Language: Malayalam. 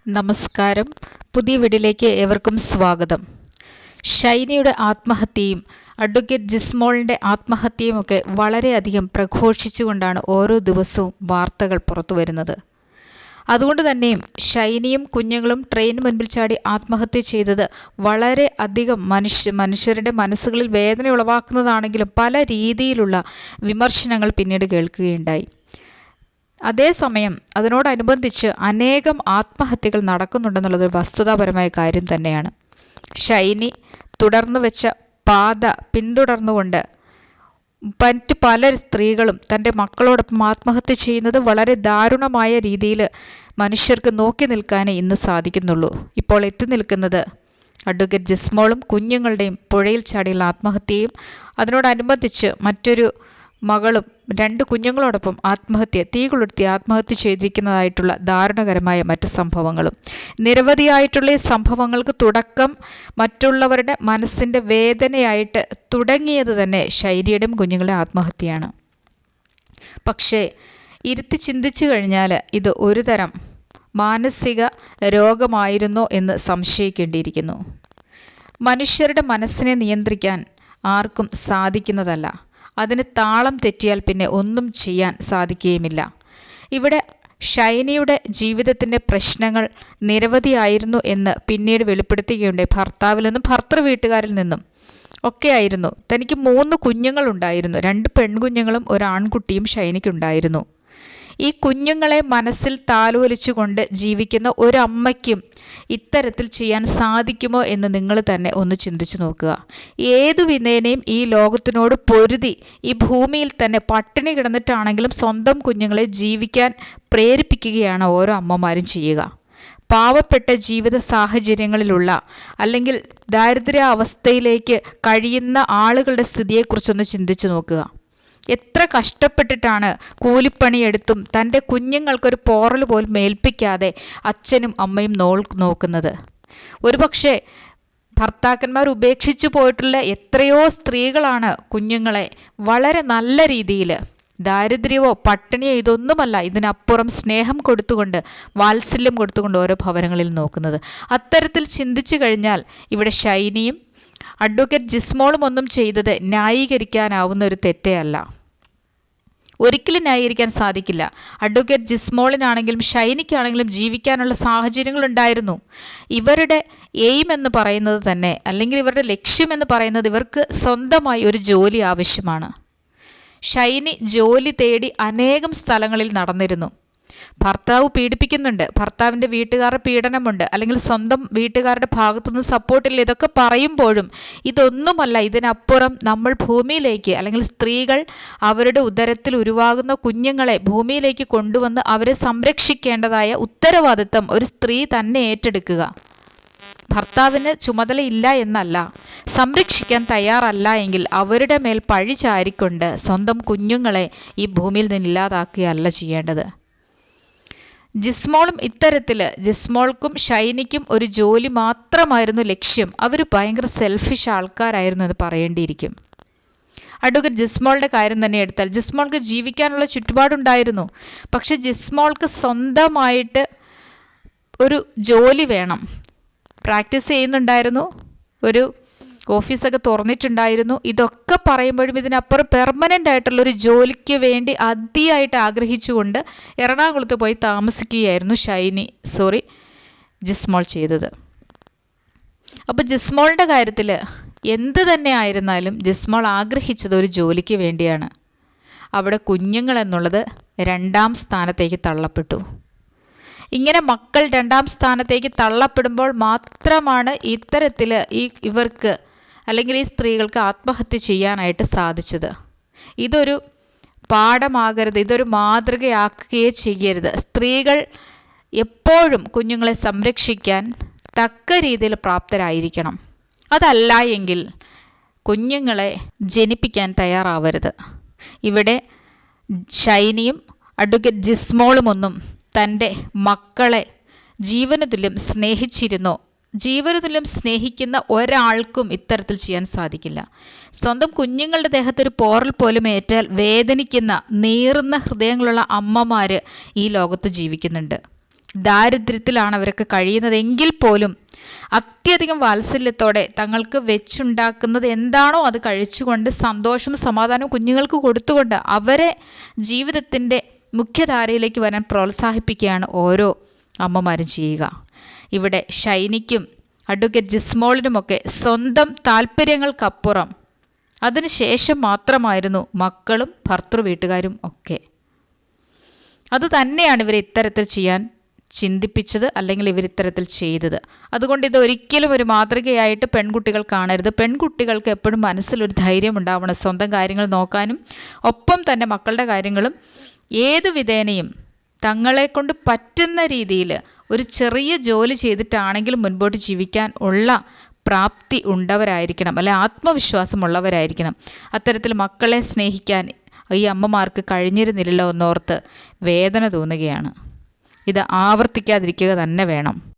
നമസ്കാരം. പുതിയ വീഡിയോയിലേക്ക് ഏവർക്കും സ്വാഗതം. ഷൈനിയുടെ ആത്മഹത്യയും അഡ്വക്കേറ്റ് ജിസ്മോളിൻ്റെ ആത്മഹത്യയുമൊക്കെ വളരെയധികം പ്രഘോഷിച്ചുകൊണ്ടാണ് ഓരോ ദിവസവും വാർത്തകൾ പുറത്തു വരുന്നത്. അതുകൊണ്ട് തന്നെയും ഷൈനിയും കുഞ്ഞുങ്ങളും ട്രെയിൻ മുൻപിൽ ചാടി ആത്മഹത്യ ചെയ്തത് വളരെ അധികം മനുഷ്യരുടെ മനസ്സുകളിൽ വേദന ഉളവാക്കുന്നതാണെങ്കിലും പല രീതിയിലുള്ള വിമർശനങ്ങൾ പിന്നീട് കേൾക്കുകയുണ്ടായി. അതേസമയം അതിനോടനുബന്ധിച്ച് അനേകം ആത്മഹത്യകൾ നടക്കുന്നുണ്ടെന്നുള്ളതൊരു വസ്തുതാപരമായ കാര്യം തന്നെയാണ്. ഷൈനി തുടർന്നു വെച്ച പാത പിന്തുടർന്നുകൊണ്ട് മറ്റ് പല സ്ത്രീകളും തൻ്റെ മക്കളോടൊപ്പം ആത്മഹത്യ ചെയ്യുന്നത് വളരെ ദാരുണമായ രീതിയിൽ മനുഷ്യർക്ക് നോക്കി നിൽക്കാനേ ഇന്ന് സാധിക്കുന്നുള്ളൂ. ഇപ്പോൾ എത്തി നിൽക്കുന്നത് അഡ്വക്കേറ്റ് ജിസ്മോളും കുഞ്ഞുങ്ങളുടെയും പുഴയിൽ ചാടിയുള്ള ആത്മഹത്യയും അതിനോടനുബന്ധിച്ച് മറ്റൊരു മകളും 2 കുഞ്ഞുങ്ങളോടൊപ്പം തീ കൊളുത്തി ആത്മഹത്യ ചെയ്തിരിക്കുന്നതായിട്ടുള്ള ദാരുണകരമായ മറ്റ് സംഭവങ്ങളും. നിരവധിയായിട്ടുള്ള ഈ സംഭവങ്ങൾക്ക് തുടക്കം മറ്റുള്ളവരുടെ മനസ്സിൻ്റെ വേദനയായിട്ട് തുടങ്ങിയത് തന്നെ ഷൈനിയുടെയും കുഞ്ഞുങ്ങളുടെ ആത്മഹത്യയാണ്. പക്ഷേ ഇരുത്തി ചിന്തിച്ചു കഴിഞ്ഞാൽ ഇത് ഒരു തരം മാനസിക രോഗമായിരുന്നോ എന്ന് സംശയിക്കേണ്ടിയിരിക്കുന്നു. മനുഷ്യരുടെ മനസ്സിനെ നിയന്ത്രിക്കാൻ ആർക്കും സാധിക്കുന്നതല്ല. അതിന് താളം തെറ്റിയാൽ പിന്നെ ഒന്നും ചെയ്യാൻ സാധിക്കുകയുമില്ല. ഇവിടെ ഷൈനിയുടെ ജീവിതത്തിൻ്റെ പ്രശ്നങ്ങൾ നിരവധിയായിരുന്നു എന്ന് പിന്നീട് വെളിപ്പെടുത്തുകയുണ്ടായി. ഭർത്താവിൽ നിന്നും ഭർത്തൃ വീട്ടുകാരിൽ നിന്നും ഒക്കെ ആയിരുന്നു. തനിക്ക് 3 കുഞ്ഞുങ്ങളുണ്ടായിരുന്നു. 2 പെൺകുഞ്ഞുങ്ങളും 1 ആൺകുട്ടിയും ഷൈനിക്കുണ്ടായിരുന്നു. ഈ കുഞ്ഞുങ്ങളെ മനസ്സിൽ താലോലിച്ചുകൊണ്ട് ജീവിക്കുന്ന ഒരമ്മയ്ക്കും ഇത്തരത്തിൽ ചെയ്യാൻ സാധിക്കുമോ എന്ന് നിങ്ങൾ തന്നെ ഒന്ന് ചിന്തിച്ചു നോക്കുക. ഏതു വിധേനയും ഈ ലോകത്തിനോട് പൊരുതി ഈ ഭൂമിയിൽ തന്നെ പട്ടിണി കിടന്നിട്ടാണെങ്കിലും സ്വന്തം കുഞ്ഞുങ്ങളെ ജീവിക്കാൻ പ്രേരിപ്പിക്കുകയാണ് ഓരോ അമ്മമാരും ചെയ്യുക. പാവപ്പെട്ട ജീവിത സാഹചര്യങ്ങളിലുള്ള അല്ലെങ്കിൽ ദാരിദ്ര്യാവസ്ഥയിലേക്ക് കഴിയുന്ന ആളുകളുടെ സ്ഥിതിയെക്കുറിച്ചൊന്ന് ചിന്തിച്ചു നോക്കുക. എത്ര കഷ്ടപ്പെട്ടിട്ടാണ് കൂലിപ്പണിയെടുത്തും തൻ്റെ കുഞ്ഞുങ്ങൾക്കൊരു പോറൽ പോലും ഏൽപ്പിക്കാതെ അച്ഛനും അമ്മയും നോക്കുന്നത്. ഒരുപക്ഷെ ഭർത്താക്കന്മാർ ഉപേക്ഷിച്ചു പോയിട്ടുള്ള എത്രയോ സ്ത്രീകളാണ് കുഞ്ഞുങ്ങളെ വളരെ നല്ല രീതിയിൽ ദാരിദ്ര്യമോ പട്ടിണിയോ ഇതൊന്നുമല്ല, ഇതിനപ്പുറം സ്നേഹം കൊടുത്തുകൊണ്ട് വാത്സല്യം കൊടുത്തുകൊണ്ട് ഓരോ ഭവനങ്ങളിൽ നോക്കുന്നത്. അത്തരത്തിൽ ചിന്തിച്ചു കഴിഞ്ഞാൽ ഇവിടെ ഷൈനിയും അഡ്വക്കേറ്റ് ജിസ്മോളും ഒന്നും ചെയ്തത് ന്യായീകരിക്കാനാവുന്ന ഒരു തെറ്റേ അല്ല. ഒരിക്കലും ന്യായീകരിക്കാൻ സാധിക്കില്ല. അഡ്വക്കേറ്റ് ജിസ്മോളിനാണെങ്കിലും ഷൈനിക്കാണെങ്കിലും ജീവിക്കാനുള്ള സാഹചര്യങ്ങളുണ്ടായിരുന്നു. ഇവരുടെ എയിം എന്ന് പറയുന്നത് തന്നെ, അല്ലെങ്കിൽ ഇവരുടെ ലക്ഷ്യമെന്ന് പറയുന്നത് ഇവർക്ക് സ്വന്തമായി ഒരു ജോലി ആവശ്യമാണ്. ഷൈനി ജോലി തേടി അനേകം സ്ഥലങ്ങളിൽ നടന്നിരുന്നു. ഭർത്താവ് പീഡിപ്പിക്കുന്നുണ്ട്, ഭർത്താവിൻ്റെ വീട്ടുകാരുടെ പീഡനമുണ്ട്, അല്ലെങ്കിൽ സ്വന്തം വീട്ടുകാരുടെ ഭാഗത്തുനിന്ന് സപ്പോർട്ടില്ല. ഇതൊക്കെ പറയുമ്പോഴും ഇതൊന്നുമല്ല, ഇതിനപ്പുറം നമ്മൾ ഭൂമിയിലേക്ക് അല്ലെങ്കിൽ സ്ത്രീകൾ അവരുടെ ഉദരത്തിൽ ഉരുവാകുന്ന കുഞ്ഞുങ്ങളെ ഭൂമിയിലേക്ക് കൊണ്ടുവന്ന് അവരെ സംരക്ഷിക്കേണ്ടതായ ഉത്തരവാദിത്തം ഒരു സ്ത്രീ തന്നെ ഏറ്റെടുക്കുക. ഭർത്താവിന് ചുമതലയില്ല എന്നല്ല, സംരക്ഷിക്കാൻ തയ്യാറല്ല എങ്കിൽ അവരുടെ മേൽ പഴി ചാരിക്കൊണ്ട് സ്വന്തം കുഞ്ഞുങ്ങളെ ഈ ഭൂമിയിൽ നിന്ന് ഇല്ലാതാക്കുകയല്ല ചെയ്യേണ്ടത്. ജിസ്മോളും ഇത്തരത്തിൽ ജിസ്മോൾക്കും ഷൈനിക്കും ഒരു ജോലി മാത്രമായിരുന്നു ലക്ഷ്യം. അവർ ഭയങ്കര സെൽഫിഷ് ആൾക്കാരായിരുന്നു എന്ന് പറയേണ്ടിയിരിക്കും. അഡ്വക്കേറ്റ് ജിസ്മോളുടെ കാര്യം തന്നെ എടുത്താൽ ജിസ്മോൾക്ക് ജീവിക്കാനുള്ള ചുറ്റുപാടുണ്ടായിരുന്നു. പക്ഷെ ജിസ്മോൾക്ക് സ്വന്തമായിട്ട് ഒരു ജോലി വേണം. പ്രാക്ടീസ് ചെയ്യുന്നുണ്ടായിരുന്നു, ഒരു ഓഫീസൊക്കെ തുറന്നിട്ടുണ്ടായിരുന്നു. ഇതൊക്കെ പറയുമ്പോഴും ഇതിനപ്പുറം പെർമനൻ്റ് ആയിട്ടുള്ളൊരു ജോലിക്ക് വേണ്ടി അതിയായിട്ട് ആഗ്രഹിച്ചുകൊണ്ട് എറണാകുളത്ത് പോയി താമസിക്കുകയായിരുന്നു ജിസ്മോൾ ചെയ്തത്. അപ്പോൾ ജിസ്മോളിൻ്റെ കാര്യത്തിൽ എന്ത് തന്നെ ആയിരുന്നാലും ജിസ്മോൾ ആഗ്രഹിച്ചത് ഒരു ജോലിക്ക് വേണ്ടിയാണ്. അവിടെ കുഞ്ഞുങ്ങൾ എന്നുള്ളത് 2ാം സ്ഥാനത്തേക്ക് തള്ളപ്പെട്ടു. ഇങ്ങനെ മക്കൾ 2ാം സ്ഥാനത്തേക്ക് തള്ളപ്പെടുമ്പോൾ മാത്രമാണ് ഇത്തരത്തിൽ ഇവർക്ക് അല്ലെങ്കിൽ ഈ സ്ത്രീകൾക്ക് ആത്മഹത്യ ചെയ്യാനായിട്ട് സാധിച്ചത്. ഇതൊരു പാഠമാകരുത്, ഇതൊരു മാതൃകയാക്കുകയേ ചെയ്യരുത്. സ്ത്രീകൾ എപ്പോഴും കുഞ്ഞുങ്ങളെ സംരക്ഷിക്കാൻ തക്ക രീതിയിൽ പ്രാപ്തരായിരിക്കണം. അതല്ല എങ്കിൽ കുഞ്ഞുങ്ങളെ ജനിപ്പിക്കാൻ തയ്യാറാവരുത്. ഇവിടെ ഷൈനിയും അഡ്വക്കേറ്റ് ജിസ്മോളുമൊന്നും തൻ്റെ മക്കളെ ജീവനതുല്യം സ്നേഹിച്ചിരുന്നോ? ജീവനതുല്യം സ്നേഹിക്കുന്ന ഒരാൾക്കും ഇത്തരത്തിൽ ചെയ്യാൻ സാധിക്കില്ല. സ്വന്തം കുഞ്ഞുങ്ങളുടെ ദേഹത്തൊരു പോറൽ പോലും ഏറ്റാൽ വേദനിക്കുന്ന നീറുന്ന ഹൃദയങ്ങളുള്ള അമ്മമാർ ഈ ലോകത്ത് ജീവിക്കുന്നുണ്ട്. ദാരിദ്ര്യത്തിലാണ് അവരൊക്കെ കഴിയുന്നത് എങ്കിൽ പോലും അത്യധികം വാത്സല്യത്തോടെ തങ്ങൾക്ക് വെച്ചുണ്ടാക്കുന്നത് എന്താണോ അത് കഴിച്ചുകൊണ്ട് സന്തോഷവും സമാധാനവും കുഞ്ഞുങ്ങൾക്ക് കൊടുത്തുകൊണ്ട് അവരെ ജീവിതത്തിൻ്റെ മുഖ്യധാരയിലേക്ക് വരാൻ പ്രോത്സാഹിപ്പിക്കുകയാണ് ഓരോ അമ്മമാരും ചെയ്യുക. ഇവിടെ ഷൈനിക്കും അഡ്വക്കേറ്റ് ജിസ്മോളിനുമൊക്കെ സ്വന്തം താല്പര്യങ്ങൾക്കപ്പുറം അതിനുശേഷം മാത്രമായിരുന്നു മക്കളും ഭർത്തൃ വീട്ടുകാരും ഒക്കെ. അതുതന്നെയാണ് ഇവരെ ഇത്തരത്തിൽ ചെയ്യാൻ ചിന്തിപ്പിച്ചത്, അല്ലെങ്കിൽ ഇവരിത്തരത്തിൽ ചെയ്തത്. അതുകൊണ്ട് ഇതൊരിക്കലും ഒരു മാതൃകയായിട്ട് പെൺകുട്ടികൾ കാണരുത്. പെൺകുട്ടികൾക്ക് എപ്പോഴും മനസ്സിലൊരു ധൈര്യം ഉണ്ടാവണം സ്വന്തം കാര്യങ്ങൾ നോക്കാനും ഒപ്പം തന്നെ മക്കളുടെ കാര്യങ്ങളും ഏതു വിധേനയും തങ്ങളെക്കൊണ്ട് പറ്റുന്ന രീതിയിൽ ഒരു ചെറിയ ജോലി ചെയ്തിട്ടാണെങ്കിലും മുൻപോട്ട് ജീവിക്കാൻ ഉള്ള പ്രാപ്തി ഉള്ളവരായിരിക്കണം, അല്ലെ ആത്മവിശ്വാസമുള്ളവരായിരിക്കണം. അത്തരത്തിൽ മക്കളെ സ്നേഹിക്കാൻ ഈ അമ്മമാർക്ക് കഴിഞ്ഞിരുന്നില്ലല്ലോ എന്നോർത്ത് വേദന തോന്നുകയാണ്. ഇത് ആവർത്തിക്കാതിരിക്കുക തന്നെ വേണം.